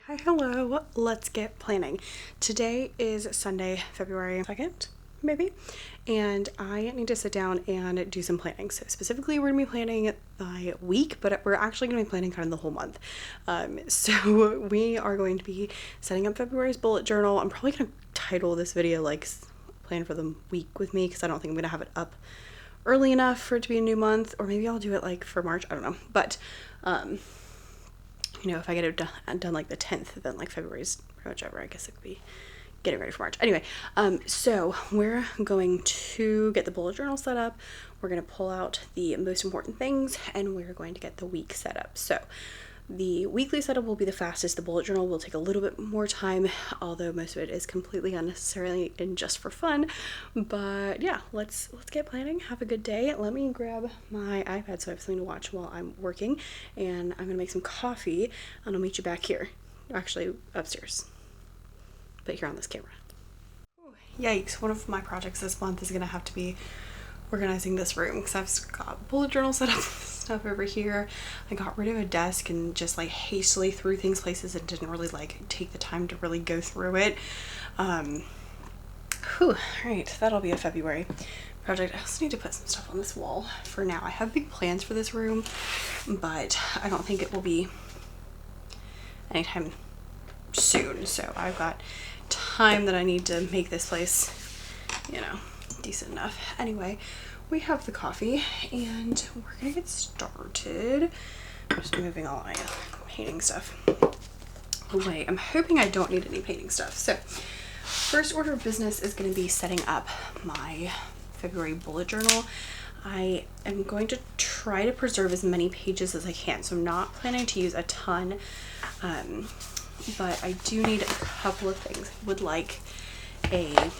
Hi, hello. Let's get planning. Today is Sunday, February 2nd, maybe, and I need to sit down and do some planning. So specifically, we're gonna be planning the week, but we're actually gonna be planning kind of the whole month. So we are going to be setting up February's bullet journal. I'm probably gonna title this video like plan for the week with me, because I don't think I'm gonna have it up early enough for it to be a new month, or maybe I'll do it like for March, I don't know. But you know, if I get it done like the 10th, then like February's pretty much over. I guess it could be getting ready for March. Anyway, so we're going to get the bullet journal set up. We're going to pull out the most important things, and we're going to get the week set up. So the weekly setup will be the fastest. The bullet journal will take a little bit more time, although most of it is completely unnecessarily and just for fun. But yeah, let's get planning. Have a good day. Let me grab my iPad so I have something to watch while I'm working, and I'm gonna make some coffee, and I'll meet you back here. Actually, upstairs, but here on this camera. Yikes, one of my projects this month is gonna have to be organizing this room, because I've got bullet journal set up stuff over here. I got rid of a desk and just like hastily threw things places and didn't really like take the time to really go through it. Alright, that'll be a February project. I also need to put some stuff on this wall for now. I have big plans for this room, but I don't think it will be anytime soon. So I've got time that I need to make this place, you know, decent enough. Anyway, we have the coffee and we're gonna get started. I'm just moving all my painting stuff away. I'm hoping I don't need any painting stuff. So first order of business is going to be setting up my February bullet journal. I am going to try to preserve as many pages as I can, so I'm not planning to use a ton, but I do need a couple of things. I would like a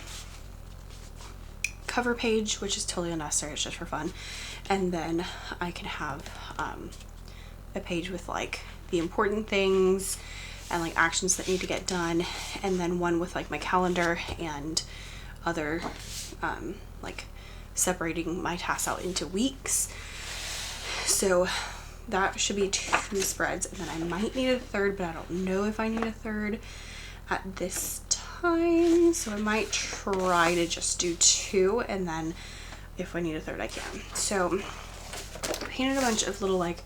cover page, which is totally unnecessary, it's just for fun, and then I can have a page with like the important things and like actions that need to get done, and then one with like my calendar and other like separating my tasks out into weeks. So that should be 2 spreads, and then I might need a third, but I don't know if I need a third at this time, so I might try to just do 2, and then if I need a third I can. So I painted a bunch of little like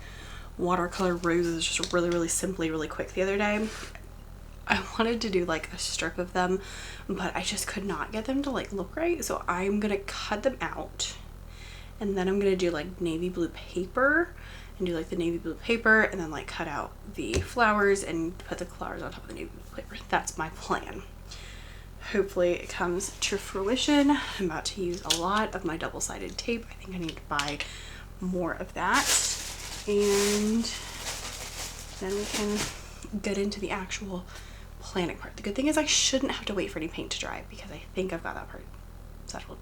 watercolor roses just really simply, really quick the other day. I wanted to do like a strip of them, but I just could not get them to like look right, so I'm gonna cut them out, and then I'm gonna do like navy blue paper and do like the navy blue paper, and then like cut out the flowers and put the flowers on top of the navy blue paper. That's my plan. Hopefully it comes to fruition. I'm about to use a lot of my double-sided tape. I think I need to buy more of that, and then we can get into the actual planning part. The good thing is I shouldn't have to wait for any paint to dry, because I think I've got that part settled.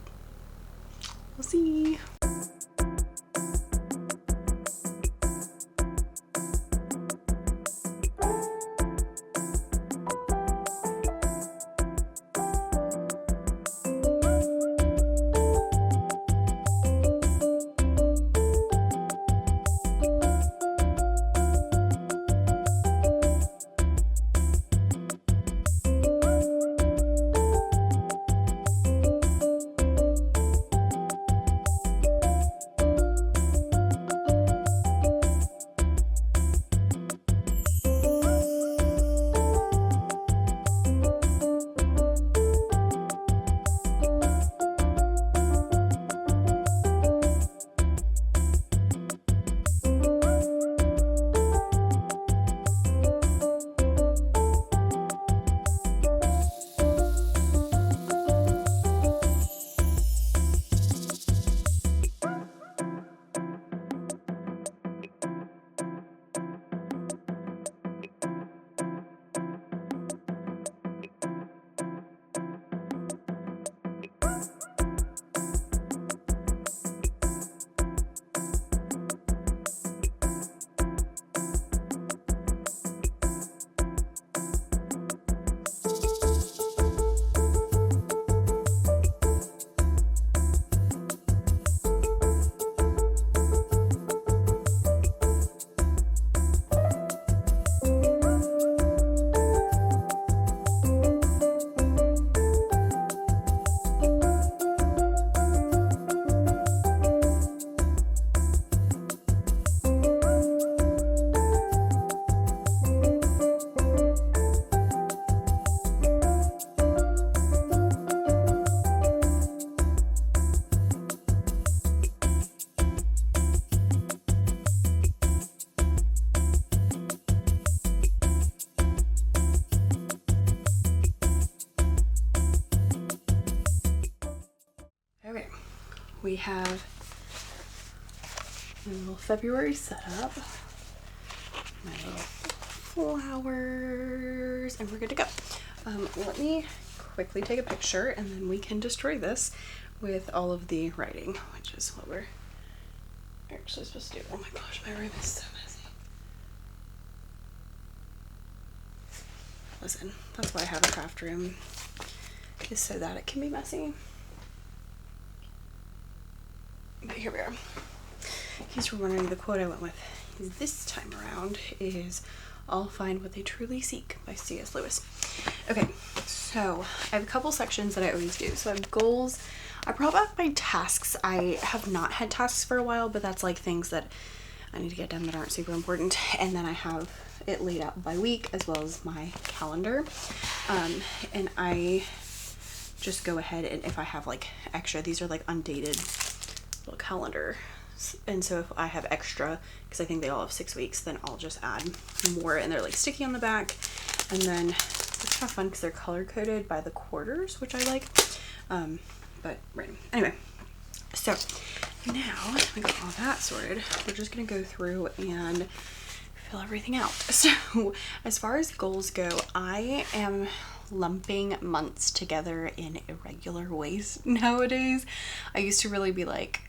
We'll see. we have a little February setup, my little flowers, and we're good to go. Let me quickly take a picture and then we can destroy this with all of the writing, which is what we're actually supposed to do. Oh my gosh, my room is so messy. Listen, that's why I have a craft room, is so that it can be messy. But here we are. In case you're wondering, the quote I went with this time around is "All find what they truly seek" by C.S. Lewis. Okay, so I have a couple sections that I always do. So I have goals. I brought back my tasks. I have not had tasks for a while, but that's like things that I need to get done that aren't super important. And then I have it laid out by week as well as my calendar. And I just go ahead and if I have like extra, these are like undated little calendar. And so if I have extra, because I think they all have 6 weeks, then I'll just add more, and they're like sticky on the back. And then it's kind of fun because they're color coded by the quarters, which I like. But random. Anyway, so now we got all that sorted. We're just gonna go through and fill everything out. So as far as goals go, I am lumping months together in irregular ways nowadays. I used to really be like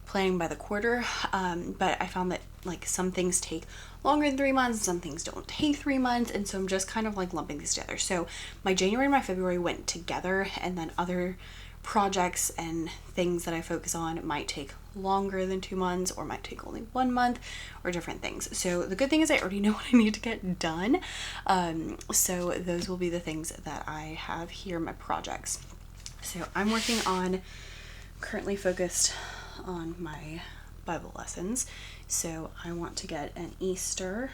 planning by the quarter, but I found that like some things take longer than 3 months, some things don't take 3 months, and so I'm just kind of like lumping these together. So my January and my February went together, and then other projects and things that I focus on might take longer than 2 months or might take only 1 month or different things. So the good thing is I already know what I need to get done. So those will be the things that I have here, my projects. So I'm working on, currently focused on my Bible lessons. So I want to get an Easter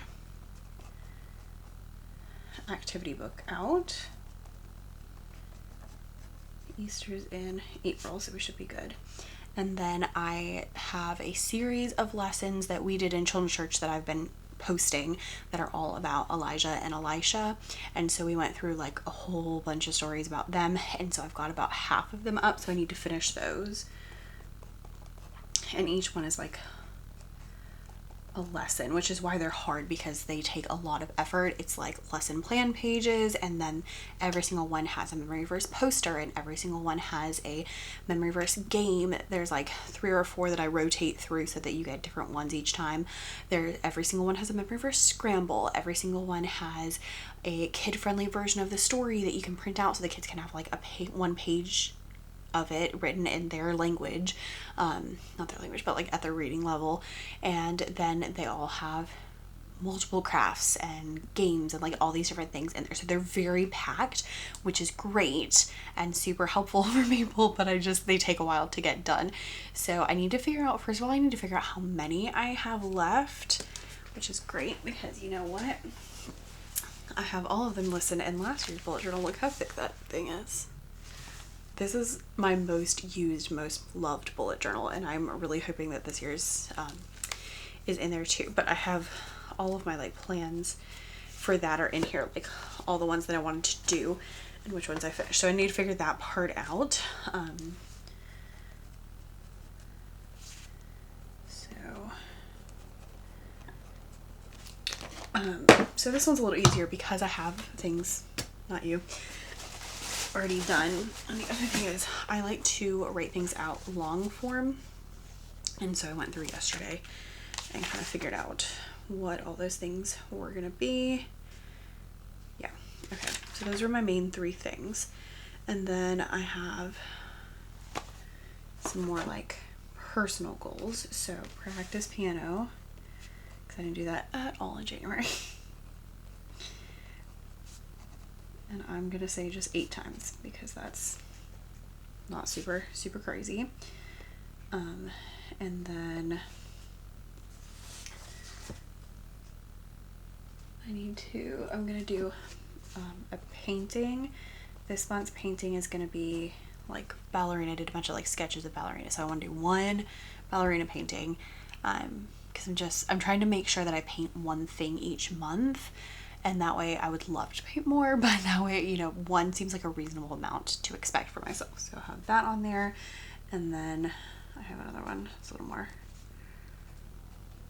activity book out. Easter's in April, so we should be good. And then I have a series of lessons that we did in children's church that I've been posting that are all about Elijah and Elisha. And so we went through like a whole bunch of stories about them, and so I've got about half of them up, so I need to finish those. And each one is like a lesson, which is why they're hard, because they take a lot of effort. It's like lesson plan pages, and then every single one has a memory verse poster, and every single one has a memory verse game. There's like 3 or 4 that I rotate through so that you get different ones each time. Every single one has a memory verse scramble. Every single one has a kid-friendly version of the story that you can print out so the kids can have like one page of it written in their language, not their language, but like at their reading level. And then they all have multiple crafts and games and like all these different things in there. So they're very packed, which is great and super helpful for people, but they take a while to get done. So I need to figure out, first of all, I need to figure out how many I have left, which is great because you know what? I have all of them listed in last year's bullet journal. Look how thick that thing is. This is my most used, most loved bullet journal, and I'm really hoping that this year's is in there too. But I have all of my like plans for that are in here, like all the ones that I wanted to do and which ones I finished. So I need to figure that part out. So this one's a little easier because I have things, not you, already done. And the other thing is I like to write things out long form, and so I went through yesterday and kind of figured out what all those things were gonna be. Yeah, okay, so those are my main 3 things. And then I have some more like personal goals. So practice piano, because I didn't do that at all in January. And I'm gonna say just 8 times because that's not super crazy. And then I'm gonna do a painting. This month's painting is gonna be like ballerina. I did a bunch of like sketches of ballerina, so I want to do one ballerina painting, because I'm trying to make sure that I paint one thing each month. And that way I would love to paint more, but that way, you know, one seems like a reasonable amount to expect for myself. So I'll have that on there. And then I have another one. It's a little more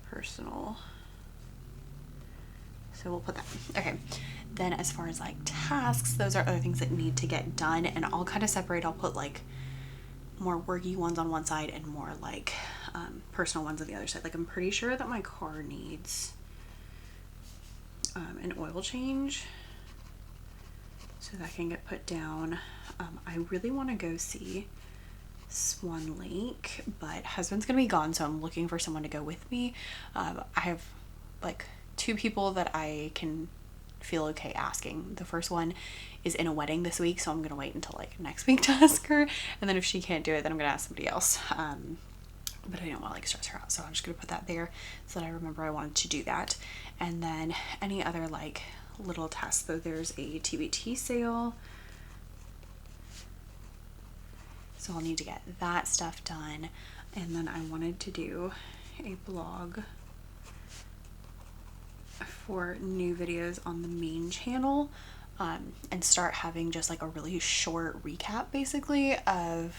personal. So we'll put that. Okay. Then as far as like tasks, those are other things that need to get done, and I'll kind of separate. I'll put like more worky ones on one side and more like personal ones on the other side. Like I'm pretty sure that my car needs an oil change, so that can get put down. I really want to go see Swan Lake, but husband's gonna be gone, so I'm looking for someone to go with me. I have like 2 people that I can feel okay asking. The first one is in a wedding this week, so I'm gonna wait until like next week to ask her, and then if she can't do it, then I'm gonna ask somebody else. But I don't want to like stress her out, so I'm just gonna put that there so that I remember I wanted to do that. And then any other like little tasks, though, there's a TBT sale, so I'll need to get that stuff done. And then I wanted to do a blog for new videos on the main channel, and start having just like a really short recap basically of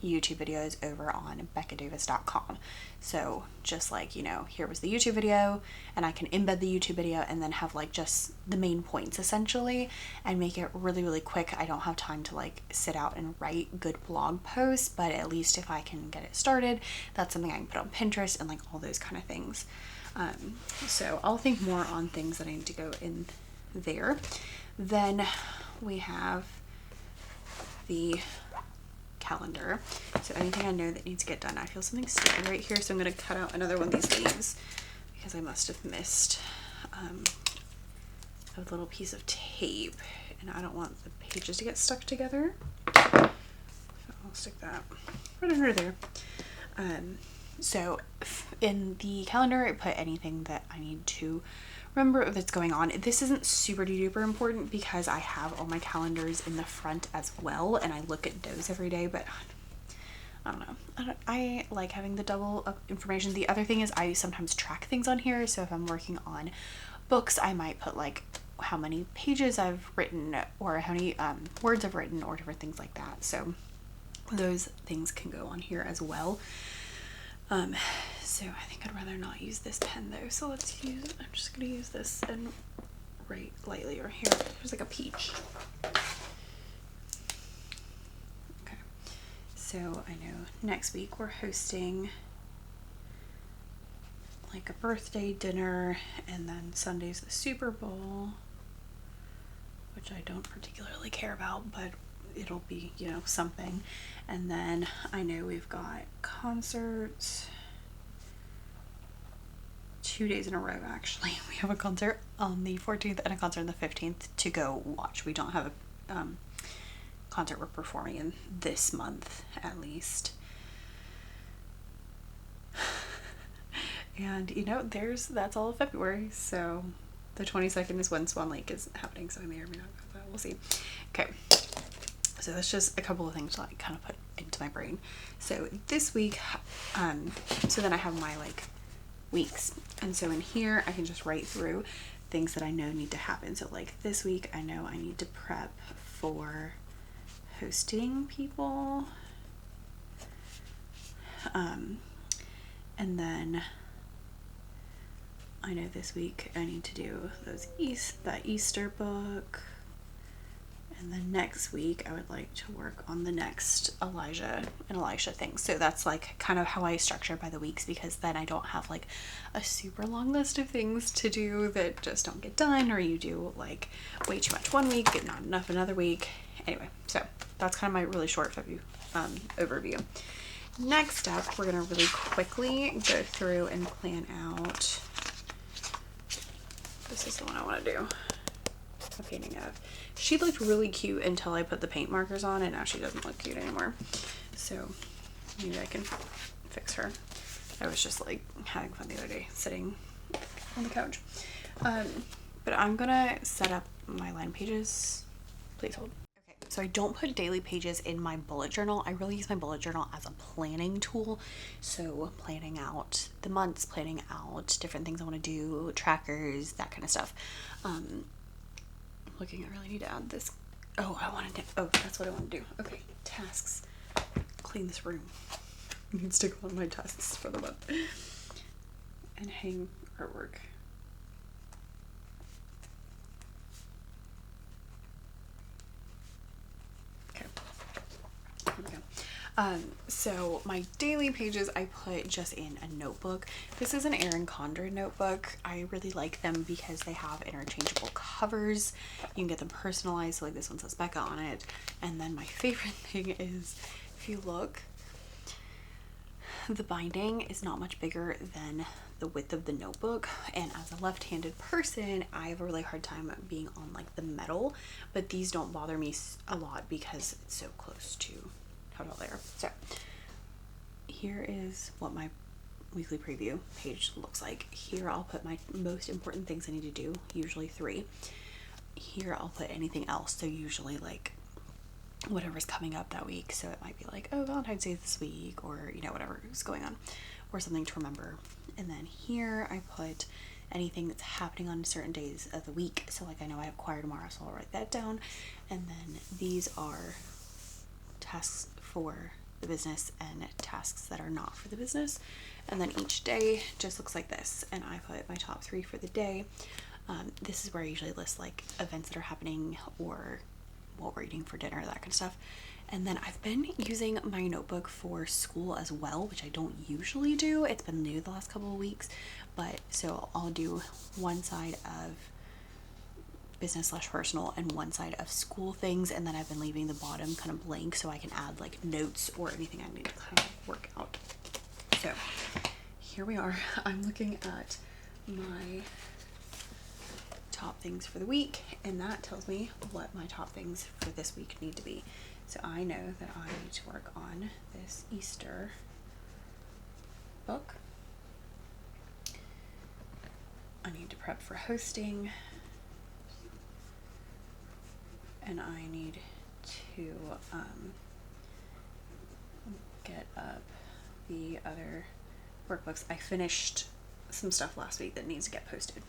YouTube videos over on beccadavis.com. So just like, you know, here was the YouTube video, and I can embed the YouTube video and then have like just the main points essentially, and make it really, really quick. I don't have time to like sit out and write good blog posts, but at least if I can get it started, that's something I can put on Pinterest and like all those kind of things. So I'll think more on things that I need to go in there. Then we have the calendar. So anything I know that needs to get done. I feel something sticky right here, so I'm going to cut out another one of these leaves because I must have missed a little piece of tape, and I don't want the pages to get stuck together. So I'll stick that right under there. So in the calendar, I put anything that I need to remember that's going on. This isn't super duper important because I have all my calendars in the front as well, and I look at those every day, but I don't know. I like having the double of information. The other thing is I sometimes track things on here. So if I'm working on books, I might put like how many pages I've written or how many words I've written or different things like that. So those things can go on here as well. So I think I'd rather not use this pen though. So I'm just going to use this and write lightly or here. There's like a peach. Okay. So I know next week we're hosting like a birthday dinner, and then Sunday's the Super Bowl, which I don't particularly care about, but it'll be, you know, something. And then I know we've got concerts 2 days in a row actually. We have a concert on the 14th and a concert on the 15th to go watch. We don't have a concert we're performing in this month at least. And you know, that's all of February. So the 22nd is when Swan Lake is happening, so I may or may not go to that. We'll see. Okay. So that's just a couple of things to like kind of put into my brain. So this week, so then I have my like weeks, and so in here I can just write through things that I know need to happen. So like this week I know I need to prep for hosting people, and then I know this week I need to do that Easter book. And then next week, I would like to work on the next Elijah and Elisha thing. So that's like kind of how I structure by the weeks, because then I don't have like a super long list of things to do that just don't get done, or you do like way too much one week and not enough another week. Anyway, so that's kind of my really short overview. Next up, we're going to really quickly go through and plan out. This is the one I want to do. A painting of. She looked really cute until I put the paint markers on, and now she doesn't look cute anymore. So maybe I can fix her. I was just like having fun the other day sitting on the couch. But I'm gonna set up my line pages. Please hold. Okay, so I don't put daily pages in my bullet journal. I really use my bullet journal as a planning tool. So planning out the months, planning out different things I want to do, trackers, that kind of stuff. Looking, I really need to add this. Oh, that's what I want to do. Okay, tasks. Clean this room. needs to go on my tasks for the month. And hang artwork. Okay. Here we go. So my daily pages I put just in a notebook. This is an Erin Condren notebook. I really like them because they have interchangeable covers. You can get them personalized. So like this one says Becca on it. And then my favorite thing is, if you look, the binding is not much bigger than the width of the notebook, and as a left-handed person I have a really hard time being on like the metal, but these don't bother me a lot because it's so close to total layer. So here is what my weekly preview page looks like. Here I'll put my most important things I need to do, usually 3. Here I'll put anything else, so usually like whatever's coming up that week. So it might be like, oh, Valentine's Day this week, or you know, whatever is going on, or something to remember. And then here I put anything that's happening on certain days of the week. So like I know I have choir tomorrow, so I'll write that down. And then these are tasks for the business and tasks that are not for the business. And then each day just looks like this, and I put my top 3 for the day. This is where I usually list like events that are happening or what we're eating for dinner, that kind of stuff. And then I've been using my notebook for school as well, which I don't usually do. It's been new the last couple of weeks, but so I'll do one side of business / personal and one side of school things, and then I've been leaving the bottom kind of blank so I can add like notes or anything I need to kind of work out. So here we are. I'm looking at my top things for the week, and that tells me what my top things for this week need to be. So I know that I need to work on this Easter book. I need to prep for hosting, and I need to get up the other workbooks. I finished some stuff last week that needs to get posted.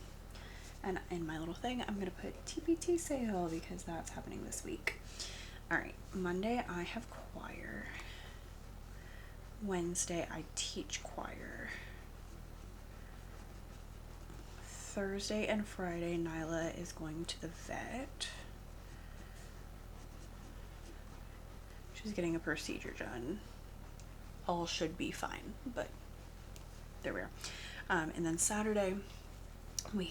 And in my little thing, I'm going to put TPT sale because that's happening this week. All right, Monday I have choir. Wednesday I teach choir. Thursday and Friday, Nyla is going to the vet. She's getting a procedure done. All should be fine, but there we are. And then Saturday, we're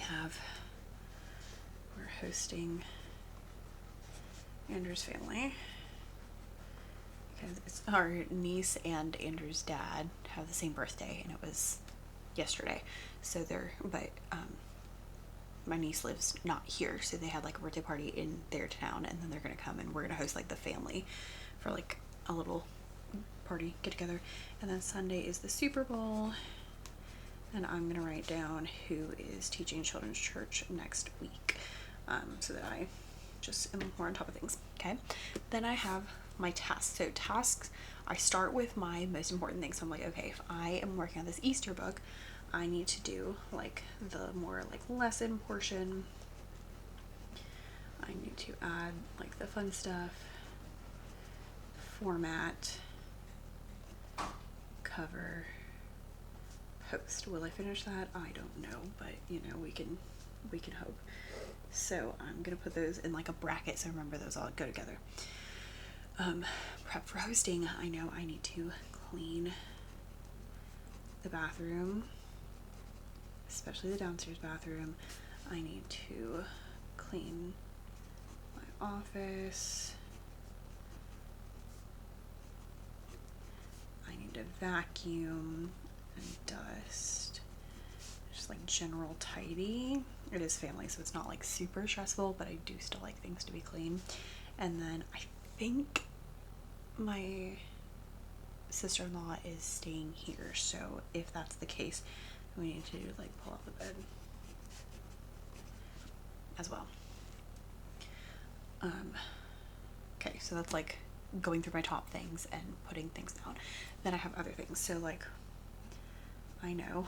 hosting Andrew's family because it's our niece and Andrew's dad have the same birthday, and it was yesterday. So my niece lives not here, so they had like a birthday party in their town, and then they're gonna come and we're gonna host like the family for like a little party get together. And then Sunday is the Super Bowl, and I'm gonna write down who is teaching children's church next week, so that I just am more on top of things. Okay, then I have my tasks. So tasks, I start with my most important things. So I'm like, okay, if I am working on this Easter book, I need to do like the more like lesson portion. I need to add like the fun stuff, format, cover, post. Will I finish that? I don't know, but you know, we can hope. So I'm gonna put those in like a bracket, so remember those all go together. Prep for hosting. I know I need to clean the bathroom, especially the downstairs bathroom. I need to clean my office. I need to vacuum and dust. Just like general tidy. It is family, so it's not like super stressful, but I do still like things to be clean. And then I think my sister-in-law is staying here, so if that's the case, we need to like pull out the bed as well. Okay, so that's like going through my top things and putting things down. Then I have other things. So like, I know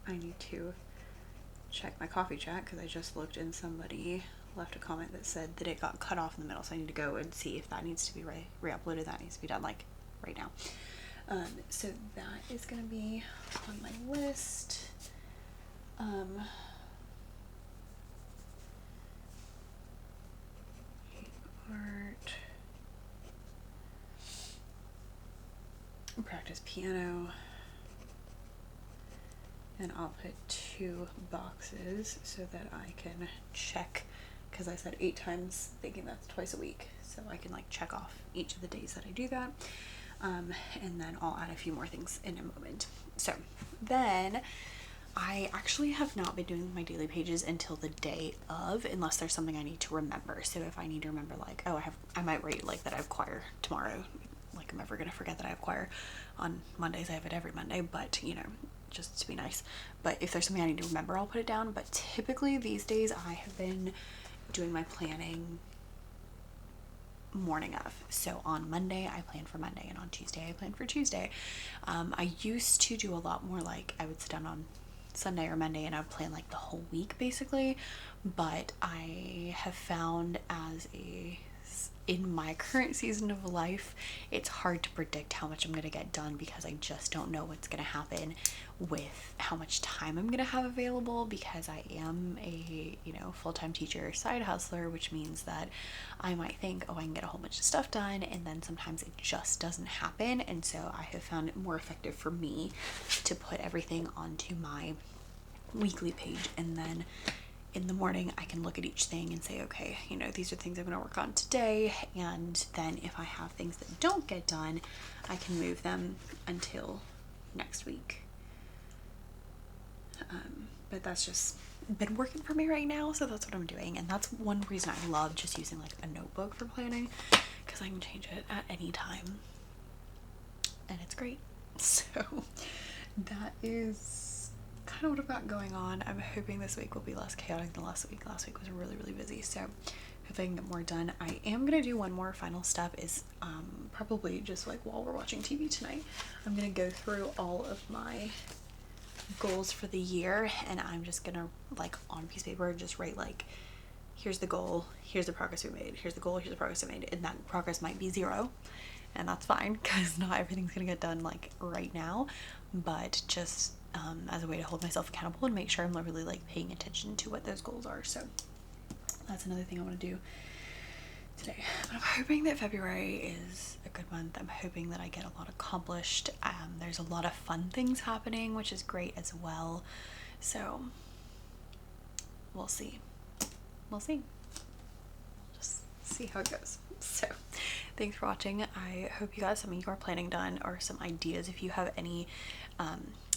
I need to check my coffee chat because I just looked and somebody left a comment that said that it got cut off in the middle, so I need to go and see if that needs to be re-uploaded. That needs to be done like right now. So that is going to be on my list. Art, practice piano, and I'll put 2 boxes so that I can check, because I said 8 times, thinking that's twice a week, so I can like check off each of the days that I do that. And then I'll add a few more things in a moment. So then I actually have not been doing my daily pages until the day of, unless there's something I need to remember. So if I need to remember, like, oh, I might write like that I have choir tomorrow. Like, I'm never gonna forget that I have choir on Mondays. I have it every Monday, but you know, just to be nice. But if there's something I need to remember, I'll put it down. But typically these days I have been doing my planning morning of. So on Monday I plan for Monday, and on Tuesday I plan for Tuesday. I used to do a lot more, like I would sit down on Sunday or Monday and I would plan like the whole week basically, but I have found in my current season of life, it's hard to predict how much I'm going to get done, because I just don't know what's going to happen with how much time I'm going to have available, because I am a, you know, full-time teacher, side hustler, which means that I might think, oh, I can get a whole bunch of stuff done, and then sometimes it just doesn't happen. And so I have found it more effective for me to put everything onto my weekly page, and then in the morning I can look at each thing and say, okay, you know, these are things I'm going to work on today, and then if I have things that don't get done, I can move them until next week. But that's just been working for me right now, so that's what I'm doing. And that's one reason I love just using like a notebook for planning, because I can change it at any time and it's great. So that is kind of what I've got going on. I'm hoping this week will be less chaotic than last week. Last week was really busy, so if I can get more done. I am gonna do one more final step, is probably just like while we're watching TV tonight, I'm gonna go through all of my goals for the year, and I'm just gonna, like, on a piece of paper, just write like, here's the goal, here's the progress we made, here's the goal, here's the progress I made. And that progress might be 0, and that's fine, because not everything's gonna get done like right now, but just as a way to hold myself accountable and make sure I'm really like paying attention to what those goals are. So that's another thing I want to do today. But I'm hoping that February is a good month. I'm hoping that I get a lot accomplished. There's a lot of fun things happening, which is great as well. So we'll see. Just see how it goes. So thanks for watching. I hope you got something you are planning done, or some ideas. If you have any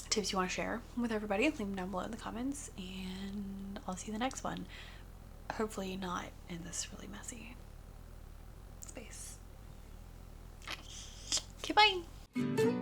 tips you want to share with everybody, leave them down below in the comments, and I'll see you in the next one. Hopefully not in this really messy space. Okay, bye.